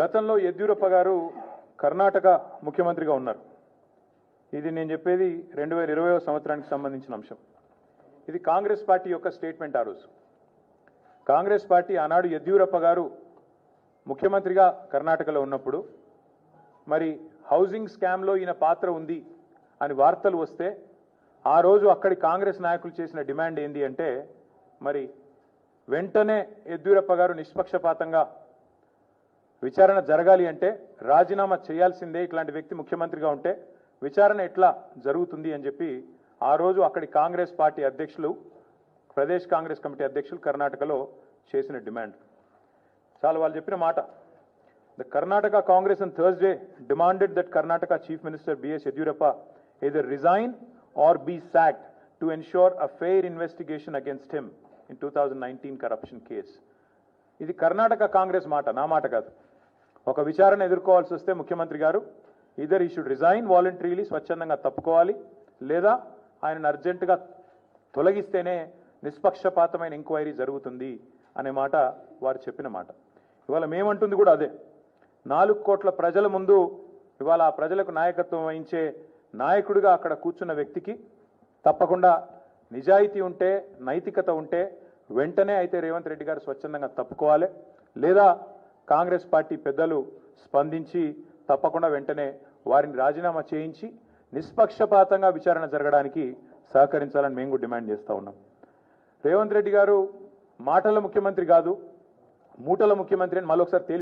గతంలో యెద్యూరప్ప గారు కర్ణాటక ముఖ్యమంత్రిగా ఉన్నారు. ఇది నేను చెప్పేది 2020వ సంవత్సరానికి సంబంధించిన అంశం. ఇది కాంగ్రెస్ పార్టీ యొక్క స్టేట్మెంట్. ఆ రోజు కాంగ్రెస్ పార్టీ ఆనాడు యెద్యూరప్ప గారు ముఖ్యమంత్రిగా కర్ణాటకలో ఉన్నప్పుడు మరి హౌసింగ్ స్కామ్లో ఈయన పాత్ర ఉంది అని వార్తలు వస్తే ఆ రోజు అక్కడి కాంగ్రెస్ నాయకులు చేసిన డిమాండ్ ఏంది అంటే మరి వెంటనే యెద్యూరప్ప గారు నిష్పక్షపాతంగా విచారణ జరగాలి అంటే రాజీనామా చేయాల్సిందే, ఇట్లాంటి వ్యక్తి ముఖ్యమంత్రిగా ఉంటే విచారణ ఎట్లా జరుగుతుంది అని చెప్పి ఆ రోజు అక్కడి కాంగ్రెస్ పార్టీ అధ్యక్షులు, ప్రదేశ్ కాంగ్రెస్ కమిటీ అధ్యక్షులు కర్ణాటకలో చేసిన డిమాండ్. చాలా వాళ్ళు చెప్పిన మాట. The Karnataka Congress on Thursday demanded that Karnataka Chief Minister B.S. Yediyurappa either resign or be sacked to ensure a fair investigation against him in 2019 corruption case. ఇది కర్ణాటక కాంగ్రెస్ మాట, నా మాట కాదు. ఒక విచారణ ఎదుర్కోవాల్సి వస్తే ముఖ్యమంత్రి గారు ఇదర్ ఈ షుడ్ రిజైన్ వాలంటరీలీ, స్వచ్ఛందంగా తప్పుకోవాలి, లేదా ఆయనను అర్జెంటుగా తొలగిస్తేనే నిష్పక్షపాతమైన ఎంక్వైరీ జరుగుతుంది అనే మాట వారు చెప్పిన మాట. ఇవాళ మేమంటుంది కూడా అదే. 4 కోట్ల ప్రజల ముందు ఇవాళ ఆ ప్రజలకు నాయకత్వం వహించే నాయకుడిగా అక్కడ కూర్చున్న వ్యక్తికి తప్పకుండా నిజాయితీ ఉంటే, నైతికత ఉంటే వెంటనే అయితే రేవంత్ రెడ్డి గారు స్వచ్ఛందంగా తప్పుకోవాలి, లేదా కాంగ్రెస్ పార్టీ పెద్దలు స్పందించి తప్పకుండా వెంటనే వారిని రాజీనామా చేయించి నిష్పక్షపాతంగా విచారణ జరగడానికి సహకరించాలని మేము కూడా డిమాండ్ చేస్తూ ఉన్నాం. రేవంత్ రెడ్డి గారు మాటల ముఖ్యమంత్రి కాదు, మూటల ముఖ్యమంత్రి అని మళ్ళొకసారి